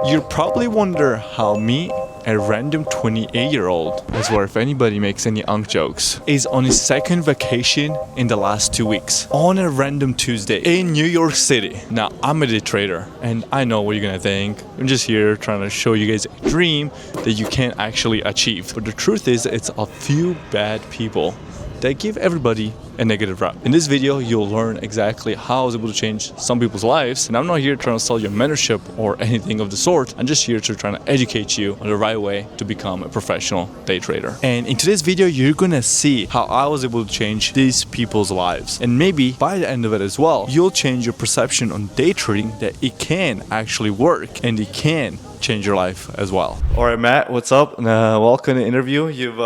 You probably wonder how me, a random 28-year-old, I swear if anybody makes any unk jokes, is on his second vacation in the last 2 weeks, on a random Tuesday in New York City. Now, I'm a day trader, and I know what you're gonna think. I'm just here trying to show you guys a dream that you can actually achieve. But the truth is, it's a few bad people that give everybody a negative rap. In this video, you'll learn exactly how I was able to change some people's lives. And I'm not here trying to sell you a mentorship or anything of the sort. I'm just here to try to educate you on the right way to become a professional day trader. And in today's video, you're gonna see how I was able to change these people's lives. And maybe by the end of it as well, you'll change your perception on day trading that it can actually work and it can change your life as well. All right, Matt, what's up? Welcome to the interview. You've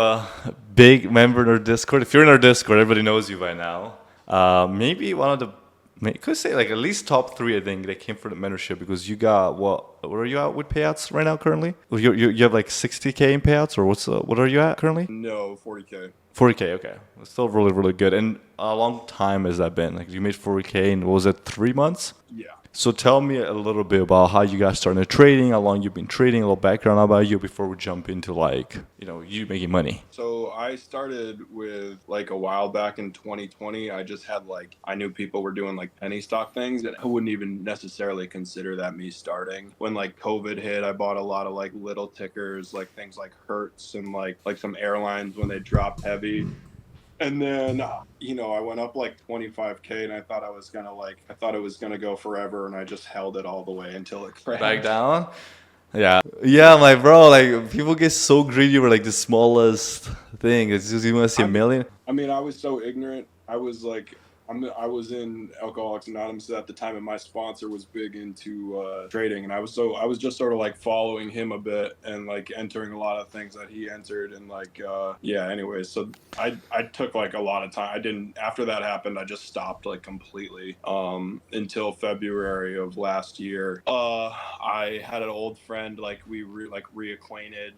big member in our Discord. If you're in our Discord, everybody knows you by now. Maybe one of the, could say like at least top three, I think, that came from the mentorship because you got what are you at with payouts right now currently? You have like 60K in payouts or what are you at currently? No, 40K. 40K, okay. That's still really, really good. And a long time has that been? Like you made 40K in, what was it, 3 months? Yeah. So tell me a little bit about how you guys started trading, how long you've been trading, a little background about you before we jump into like, you making money. So I started with like a while back in 2020. I just had I knew people were doing like penny stock things and I wouldn't even necessarily consider that me starting. When like COVID hit, I bought a lot of like little tickers, like things like Hertz and like some airlines when they dropped heavy. And then, I went up like 25K and I thought it was gonna go forever and I just held it all the way until it crashed. Back down? Yeah. Yeah, my bro, like people get so greedy over like the smallest thing. It's just you want to see a million. I mean, I was so ignorant. I was in Alcoholics Anonymous at the time, and my sponsor was big into trading, and I was just sort of like following him a bit and like entering a lot of things that he entered, and anyways, so I took like a lot of time. I didn't After that happened, I just stopped like completely until February of last year. I had an old friend, like we reacquainted,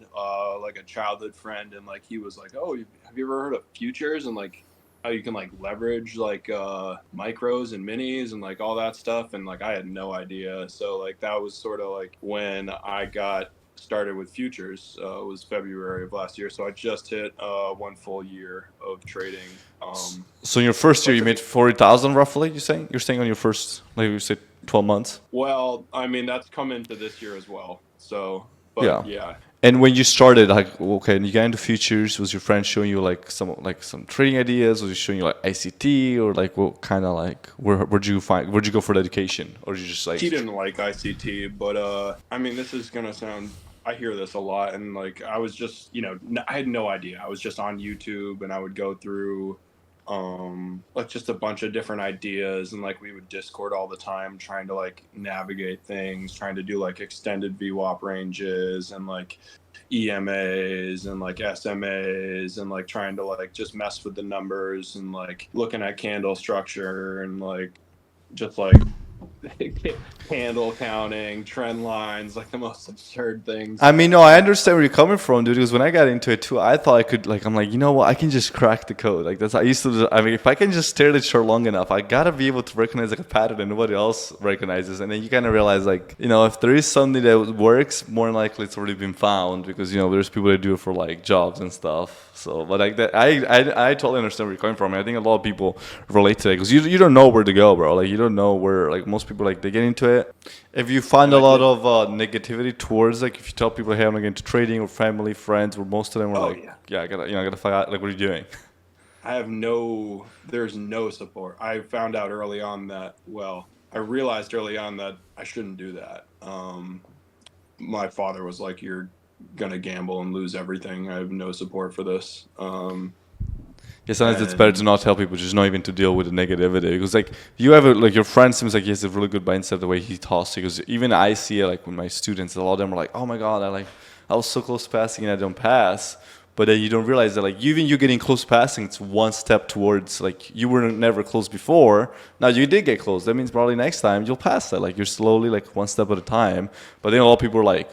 like a childhood friend, and like he was like, "Oh, have you ever heard of futures?" and like how you can like leverage like micros and minis and like all that stuff, and like I had no idea. So like that was sort of like when I got started with futures. Was February of last year, so I just hit 1 full year of trading. So in your first year you made 40,000 roughly, you're saying on your first, like you said, 12 months? Well, I mean that's come into this year as well, so but yeah. And when you started, like, okay, and you got into futures, was your friend showing you like some trading ideas? Was he showing you like ICT or like what kind of like where'd you go for the education, or did you just like? He didn't like ICT, but I mean, this is gonna sound. I hear this a lot, and like I was just, I had no idea. I was just on YouTube, and I would go through like just a bunch of different ideas, and like we would Discord all the time trying to like navigate things, trying to do like extended VWAP ranges and like EMAs and like SMAs, and like trying to like just mess with the numbers and like looking at candle structure and like just like candle counting, trend lines, like the most absurd things. I mean, no, I understand where you're coming from, dude. Because when I got into it too, I thought I could, like, I'm like, you know what? I can just crack the code. Like I used to. I mean, if I can just stare at the chart long enough, I gotta be able to recognize like a pattern that nobody else recognizes. And then you kind of realize, like, if there is something that works, more than likely it's already been found because there's people that do it for like jobs and stuff. So, but like that, I totally understand where you're coming from. And I think a lot of people relate to it because you don't know where to go, bro. Like you don't know where. Like most people, like they get into it. If you find a lot of negativity towards, like, if you tell people, hey, I'm gonna get into trading, or family, friends, where most of them are I gotta find out, like, what are you doing? There's no support. I found out early on that, I realized early on that I shouldn't do that. My father was like, you're gonna gamble and lose everything. I have no support for this. Yeah, sometimes it's better to not tell people, just not even to deal with the negativity. Because like you have like your friend seems like he has a really good mindset the way he talks. Because even I see it like with my students, a lot of them are like, oh my god, I was so close to passing and I don't pass. But then you don't realize that like even you getting close to passing, it's one step towards, like, you were never close before. Now you did get close. That means probably next time you'll pass that. Like you're slowly, like, one step at a time. But then a lot of people are like,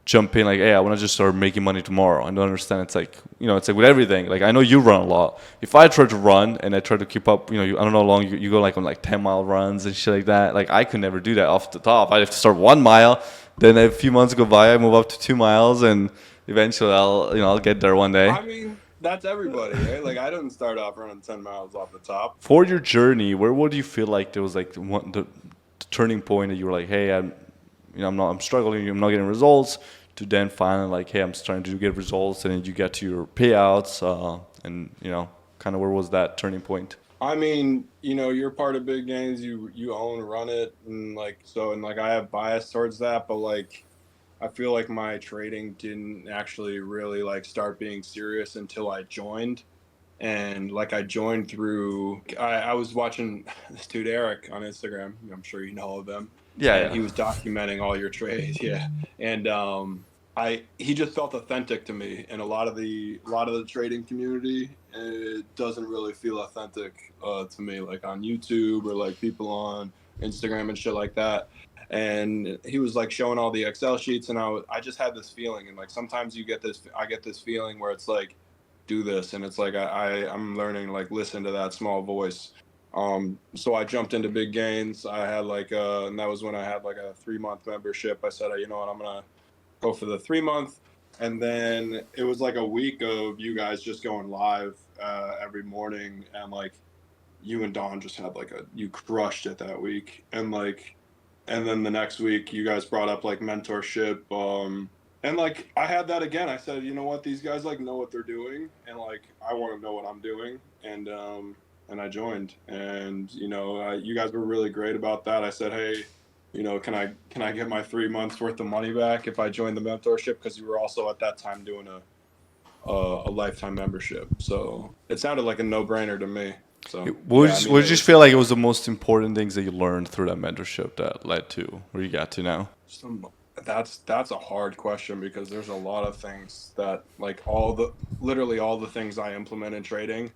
jump in like, hey, I want to just start making money tomorrow. I don't understand. It's like, it's like with everything. Like, I know you run a lot. If I try to run and I try to keep up, I don't know how long you go like on like 10-mile runs and shit like that. Like, I could never do that off the top. I have to start 1 mile, Then a few months go by, I move up to 2 miles, and eventually I'll get there one day. I mean, that's everybody, right? Like, I didn't start off running 10 miles off the top. For your journey, where would you feel like there was like the turning point that you were like, hey, I'm struggling, I'm not getting results, to then finally like, hey, I'm starting to get results, and then you get to your payouts, and kind of where was that turning point? I mean, you're part of big games. You own, run it, and like so, and like I have bias towards that, but like I feel like my trading didn't actually really like start being serious until I joined. And like I joined through I was watching this dude Eric on Instagram. I'm sure you know of him. Yeah, And yeah. he was documenting all your trades, yeah. And he just felt authentic to me, and a lot of the trading community, it doesn't really feel authentic to me, like on YouTube or like people on Instagram and shit like that. And he was like showing all the Excel sheets, and I just had this feeling, and like sometimes I get this feeling where it's like, do this, and it's like I'm learning, like, listen to that small voice. So I jumped into big gains. I had like and that was when I had like a 3-month membership. I said, you know what, I'm gonna go for the 3 month. And then it was like a week of you guys just going live every morning, and like you and Don just had like you crushed it that week. And then the next week you guys brought up like mentorship. And like I had that again. I said, you know what, these guys like know what they're doing, and like I want to know what I'm doing. And I joined, and you guys were really great about that. I said, hey, can I get my 3 months worth of money back if I join the mentorship? Because you were also at that time doing a lifetime membership, so it sounded like a no-brainer to me. So Would you just feel like it was the most important things that you learned through that mentorship that led to where you got to now? That's a hard question, because there's a lot of things that like literally all the things I implement in trading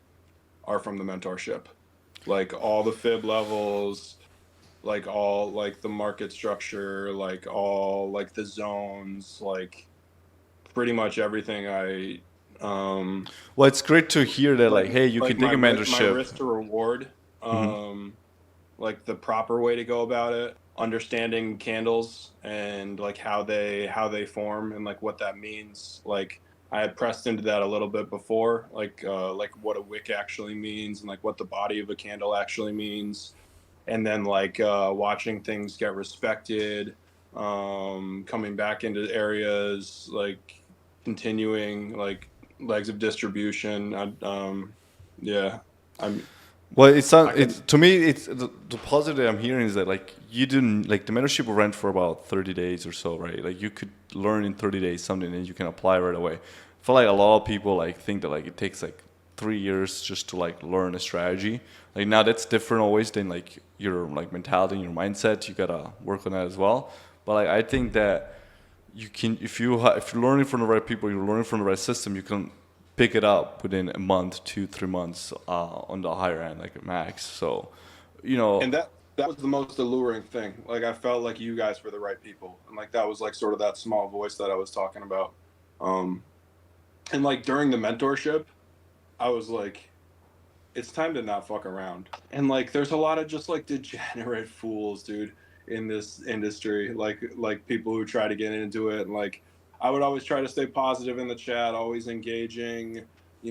are from the mentorship, like all the fib levels, like all like the market structure, like all like the zones, like pretty much everything. Well, it's great to hear that, like, hey, you like can take a my mentorship. risk to reward, Hmm. like the proper way to go about it, understanding candles and like how they form and like what that means. Like I had pressed into that a little bit before, like what a wick actually means, and like what the body of a candle actually means. And then like watching things get respected, coming back into areas, like continuing like legs of distribution. Yeah, I'm Well, it's I not. can. It's to me. It's the positive that I'm hearing is that like you didn't like the mentorship will run for about 30 days or so, right? Like you could learn in 30 days something and you can apply right away. I feel like a lot of people like think that like it takes like 3 years just to like learn a strategy. Like now that's different always than like your like mentality and your mindset. You gotta work on that as well. But like I think that you can if you're learning from the right people, you're learning from the right system, you can pick it up within a month, 2-3 months on the higher end, like a max. So, And that was the most alluring thing. Like I felt like you guys were the right people, and like that was like sort of that small voice that I was talking about. Um, and like during the mentorship, I was like, it's time to not fuck around. And like there's a lot of just like degenerate fools, dude, in this industry. Like people who try to get into it. And like I would always try to stay positive in the chat, always engaging,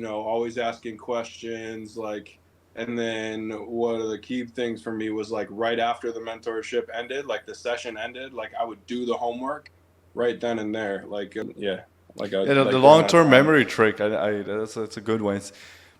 always asking questions, like. And then one of the key things for me was like right after the mentorship ended, like the session ended, like I would do the homework right then and there. Like yeah, yeah, the like during long that term time. memory trick, that's a good one.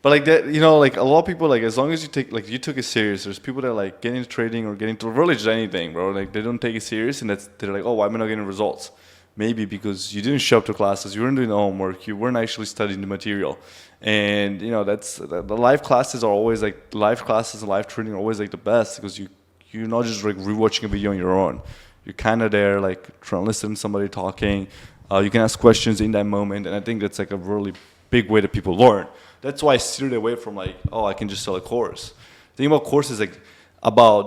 But like that, like a lot of people, like as long as you take, like you took it serious. There's people that like get into trading or get into really just anything, bro. Like they don't take it serious, and they're like, oh, why am I not getting results? Maybe because you didn't show up to classes, you weren't doing the homework, you weren't actually studying the material, and that's the live classes are always like live classes and live trading are always like the best because you're not just like rewatching a video on your own. You're kind of there, like trying to listen to somebody talking. You can ask questions in that moment, and I think that's like a really big way that people learn. That's why I steered away from like, oh, I can just sell a course. The thing about courses, like,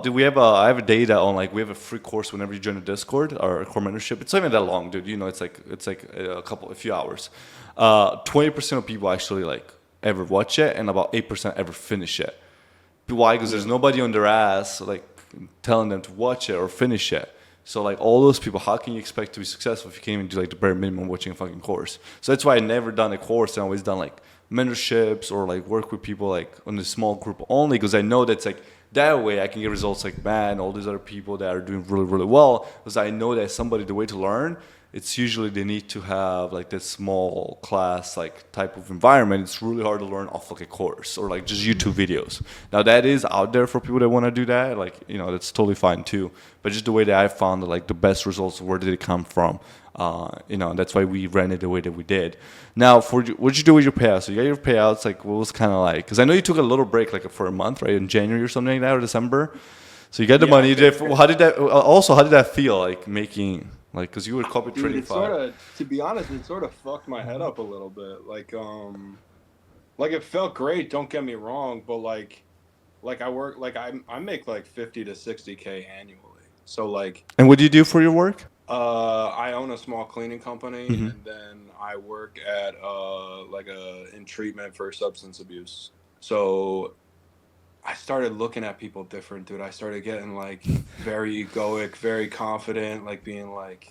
do we have I have a data on like we have a free course whenever you join a Discord or a core mentorship. It's not even that long, dude. It's like a few hours. 20% of people actually like ever watch it, and about 8% ever finish it. Why? Because there's nobody on their ass like telling them to watch it or finish it. So like all those people, how can you expect to be successful if you can't even do like the bare minimum watching a fucking course? So that's why I never done a course. I always done like mentorships or like work with people like on a small group only, because I know that's like that way I can get results like man, all these other people that are doing really, really well, because I know that somebody, the way to learn, it's usually they need to have like this small class like type of environment. It's really hard to learn off like a course or like just YouTube videos. Now that is out there for people that want to do that, like, you know, that's totally fine too. But just the way that I found that, like the best results, where did it come from? You know, and that's why we ran it the way that we did. Now, what did you do with your payouts? So you got your payouts, like what was kind of like, because I know you took a little break like for a month, right, in January or something like that, or December. So you got the Yeah, money. How did that? Also, how did that feel? Like making, like, because you were copy dude, trading it sort five. of, to be honest, it sort of fucked my head up a little bit. Like it felt great. Don't get me wrong, but like I work, like I make like 50 to 60K annually. So like, And what do you do for your work? I own a small cleaning company, Hmm. and then I work at like a in treatment for substance abuse. So I started looking at people different, dude. I started getting like very egoic, very confident, like being like,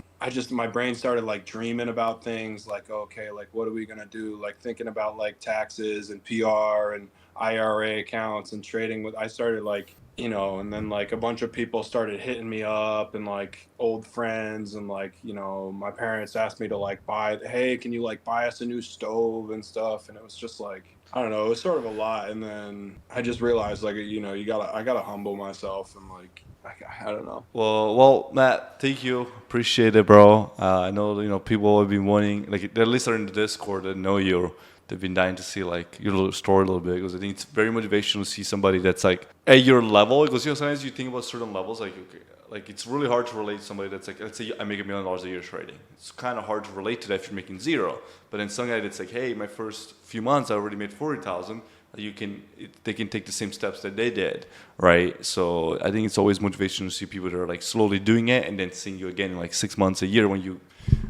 my brain started like dreaming about things like, okay, like what are we gonna do? Like thinking about like taxes and PR and IRA accounts and trading with, I started like, and then like a bunch of people started hitting me up and like old friends and like, my parents asked me to like hey, can you like buy us a new stove and stuff? And it was just like, I don't know, it was sort of a lot. And then I just realized like, I gotta humble myself and like, I don't know. Well, Matt, thank you. Appreciate it, bro. I know, people have been wanting, like, at least are in the Discord that know you. They've been dying to see like your little story a little bit, because I think it's very motivational to see somebody that's like at your level. Because sometimes you think about certain levels, like okay, like it's really hard to relate to somebody that's like, let's say I make $1 million a year trading. It's kind of hard to relate to that if you're making zero. But then some guy that's like, hey, my first few months I already made 40,000. They can take the same steps that they did, right? So I think it's always motivational to see people that are like slowly doing it, and then seeing you again in like 6 months, a year, when you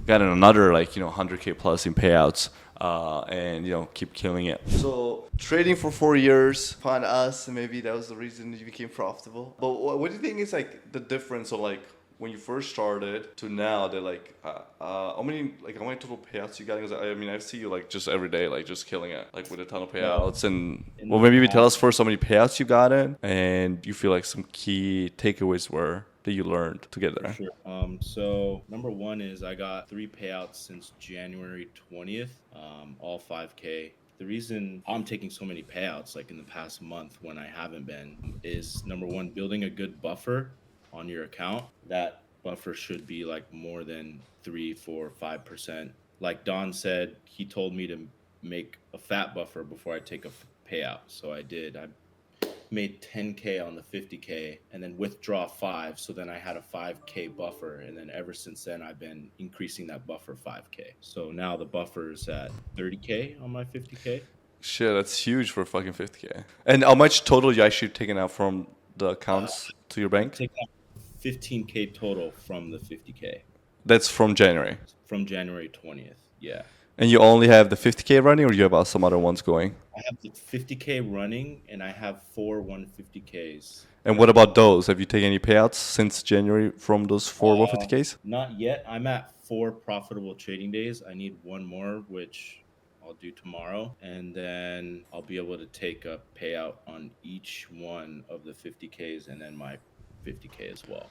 got another like 100K plus in payouts, and keep killing it. So trading for 4 years, found us, and maybe that was the reason you became profitable. But what do you think is like the difference of like when you first started to now, that like how many total payouts you got? Because I mean I see you like just every day like just killing it, like with a ton of Well, payouts. And in well, the maybe tell us past, first how many payouts you got in, and you feel like some key takeaways were that you learned to get for there. sure. So number one is I got three payouts since January 20th, all 5K. The reason I'm taking so many payouts, like in the past month when I haven't been, is number one, building a good buffer on your account. That buffer should be like more than 3, 4, 5%. Like Don said, he told me to make a fat buffer before I take a payout. So I did. I made 10K on the 50K and then withdraw 5. So then I had a 5K buffer. And then ever since then, I've been increasing that buffer 5K. So now the buffer is at 30K on my 50K. Shit, that's huge for fucking 50K. And how much total you actually taken out from the Uh, accounts to your I've bank? taken out 15K total from the 50K That's from January. from January 20th. Yeah. And you only have the 50K running, or you have some other ones going? I have the 50K running and I have four 150Ks And what running. about those? Have you taken any payouts since January from those four Uh, 150Ks? Not yet. I'm at four profitable trading days. I need one more, which I'll do tomorrow. And then I'll be able to take a payout on each one of the 50Ks and then my 50K as well.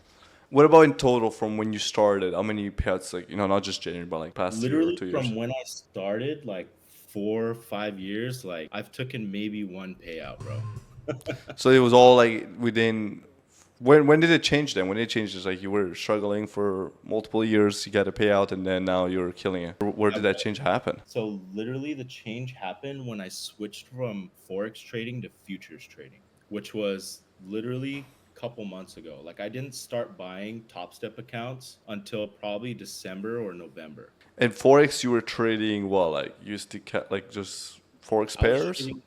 What about in total from when you started? How many payouts, like, not just January, but like past year or Literally 2 years? from when I started, like 4 or 5 years, like I've taken maybe one payout, bro. So it was all like within. When did it change then? When it changed, it's like you were struggling for multiple years, you got a payout, and then now you're killing it. Where did that change happen? So literally the change happened when I switched from forex trading to futures trading, which was literally a couple months ago. Like I didn't start buying Top Step accounts until probably December or November. In Forex, you were trading what, like USD, like just Forex I was pairs? trading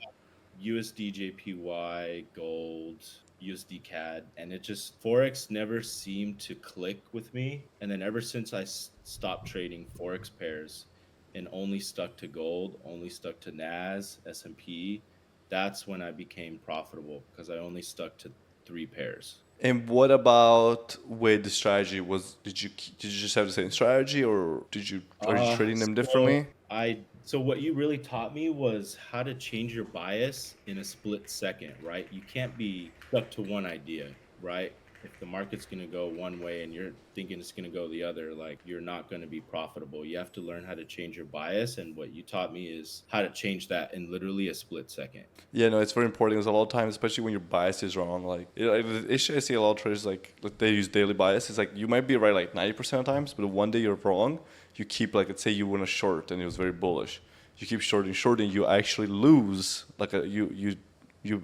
USD JPY, gold, USD CAD, and it just Forex never seemed to click with me. And then ever since I stopped trading Forex pairs and only stuck to gold, only stuck to NAS, S&P, that's when I became profitable because I only stuck to three pairs. And what about with the strategy? Did you just have the same strategy, or are you trading them So differently? so what you really taught me was how to change your bias in a split second, right? You can't be stuck to one idea, right? If the market's going to go one way and you're thinking it's going to go the other, like you're not going to be profitable. You have to learn how to change your bias, and what you taught me is how to change that in literally a split second. Yeah, no, it's very important because a lot of times, especially when your bias is wrong, like the issue I see a lot of traders like they use daily bias. It's like you might be right like 90% of times, but one day you're wrong. You keep like let's say you went a short and it was very bullish. You keep shorting, you actually lose like you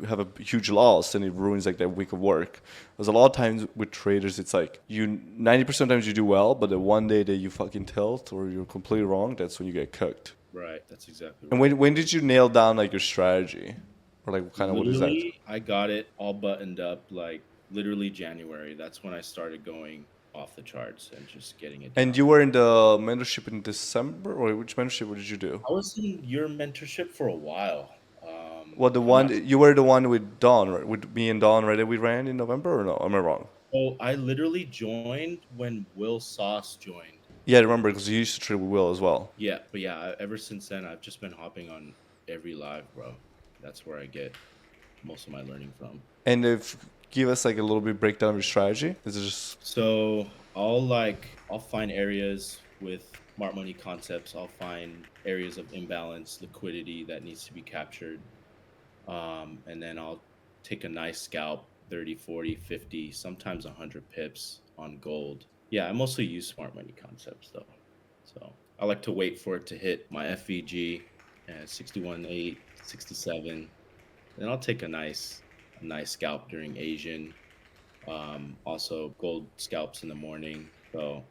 have a huge loss and it ruins like that week of work. There's a lot of times with traders, it's like you 90% of times you do well, but the one day that you fucking tilt or you're completely wrong, that's when you get cooked. Right. That's exactly And right. when did you nail down like your strategy? Or like kind of what is that? Literally, I got it all buttoned up like literally January. That's when I started going off the charts and just getting it And down. you were in the mentorship in December, or which mentorship? What did you do? I was in your mentorship for a while. Well, the I'm one not. you were the one with Don, right? With me and Don, right? That we ran in November, or no? Am I wrong? So I literally joined when Will Sauce joined. Yeah, I remember because you used to trade with Will as well. Yeah, but yeah, ever since then, I've just been hopping on every live, bro. That's where I get most of my learning from. And if give us like a little bit breakdown of your strategy. Is it just So I'll find areas with smart money concepts. I'll find areas of imbalance, liquidity that needs to be captured. And then I'll take a nice scalp, 30, 40, 50, sometimes 100 pips on gold. Yeah, I mostly use smart money concepts though. So I like to wait for it to hit my FVG at 61.8, 67. Then I'll take a nice scalp during Asian. Also gold scalps in the morning. So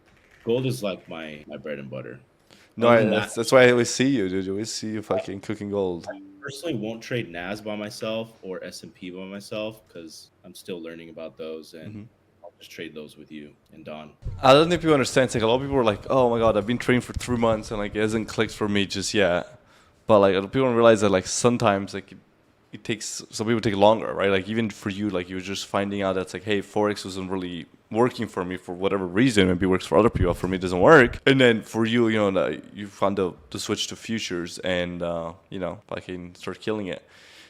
gold is like my bread and butter. no? Other than that, That's why I always see you, dude. I always see you fucking cooking gold. I personally won't trade NAS by myself or S&P by myself because I'm still learning about those, and I'll just trade those with you and Don. I don't think people understand. It's like a lot of people are like, "Oh my god, I've been trading for 3 months and like it hasn't clicked for me just yet." But like people don't realize that like sometimes like it takes some people take longer, right? Like even for you, like you were just finding out that's like, hey, forex wasn't really working for me for whatever reason. Maybe it works for other people. For me, it doesn't work. And then for you, you found the switch to futures and fucking start killing it.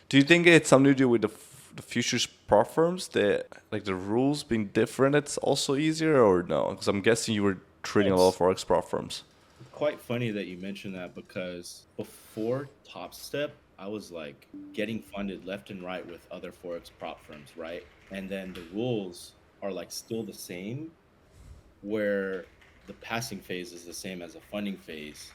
Do you think it's something to do with the futures prop firms that like the rules being different? It's also easier or no? Because I'm guessing you were trading a lot of It's forex prop firms. quite funny that you mentioned that because before Top Step, I was like getting funded left and right with other forex prop firms, right? And then the rules are like still the same, where the passing phase is the same as a funding phase,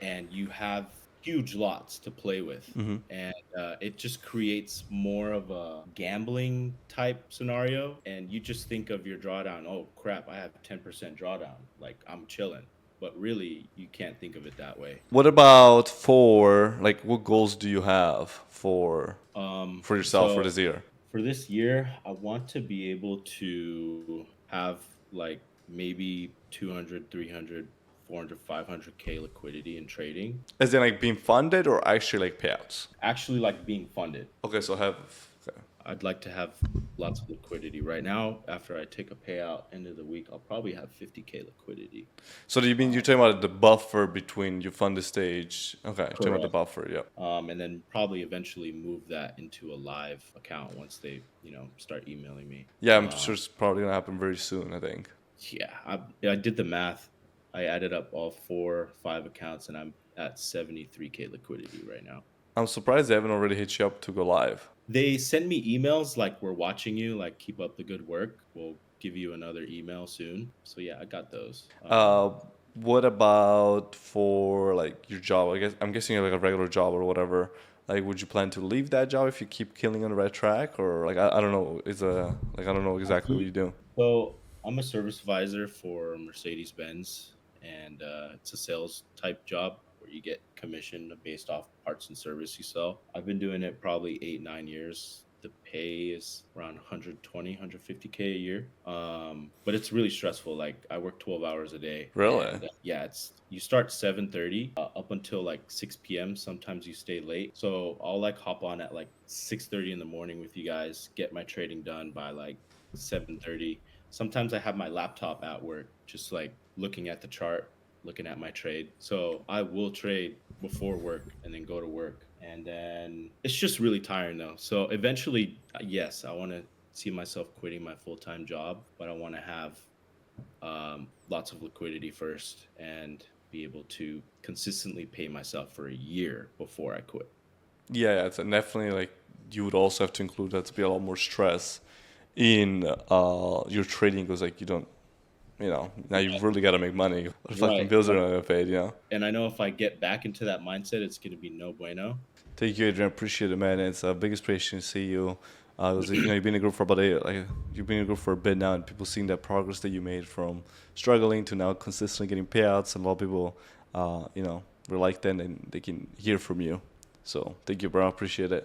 and you have huge lots to play with. And it just creates more of a gambling type scenario. And you just think of your drawdown, oh crap, I have 10% drawdown. Like I'm chilling. But really, you can't think of it that way. What about for like what goals do you have for yourself for So this year? for this year, I want to be able to have like maybe 200, 300, 400, 500K liquidity in trading. As in like being funded or actually like payouts? Actually, like being funded. Okay, so have okay. I'd like to have lots of liquidity right now. After I take a payout end of the week, I'll probably have 50K liquidity. So do you mean you're talking about the buffer between you fund the stage? Okay, you're talking about the Correct. buffer, yeah. And then probably eventually move that into a live account once they, start emailing me. Yeah, I'm sure it's probably gonna happen very soon, I think. Yeah, I did the math. I added up all 4, 5 accounts, and I'm at 73K liquidity right now. I'm surprised they haven't already hit you up to go live. They send me emails like, we're watching you, like keep up the good work. We'll give you another email soon. So yeah, I got those. Uh, what about for like your job? I guess I'm guessing you have like a regular job or whatever. Like, would you plan to leave that job if you keep killing on the red track, or like I don't know, I don't know exactly what you do. So I'm a service advisor for Mercedes Benz, and it's a sales type job where you get commission based off parts and service you sell. I've been doing it probably 8, 9 years. The pay is around 120, 150K a year. But it's really stressful. Like I work 12 hours a day. Really? And yeah, you start 7:30 up until like 6 p.m. Sometimes you stay late. So I'll like hop on at like 6:30 in the morning with you guys, get my trading done by like 7:30. Sometimes I have my laptop at work, just like looking at the chart, looking at my trade. So I will trade before work and then go to work. And then it's just really tiring though. So eventually, yes, I want to see myself quitting my full-time job, but I want to have lots of liquidity first and be able to consistently pay myself for a year before I quit. Yeah, it's definitely like you would also have to include that to be a lot more stress in your trading because like you don't, now you really got to make money. Or fucking Right. bills are not gonna paid. And I know if I get back into that mindset, it's going to be no bueno. Thank you, Adrian. Appreciate it, man. It's a big inspiration to see you. You've been in a group for you've been in a group for a bit now, and people seeing that progress that you made from struggling to now consistently getting payouts, and a lot of people, were like that, and they can hear from you. So thank you, bro. Appreciate it.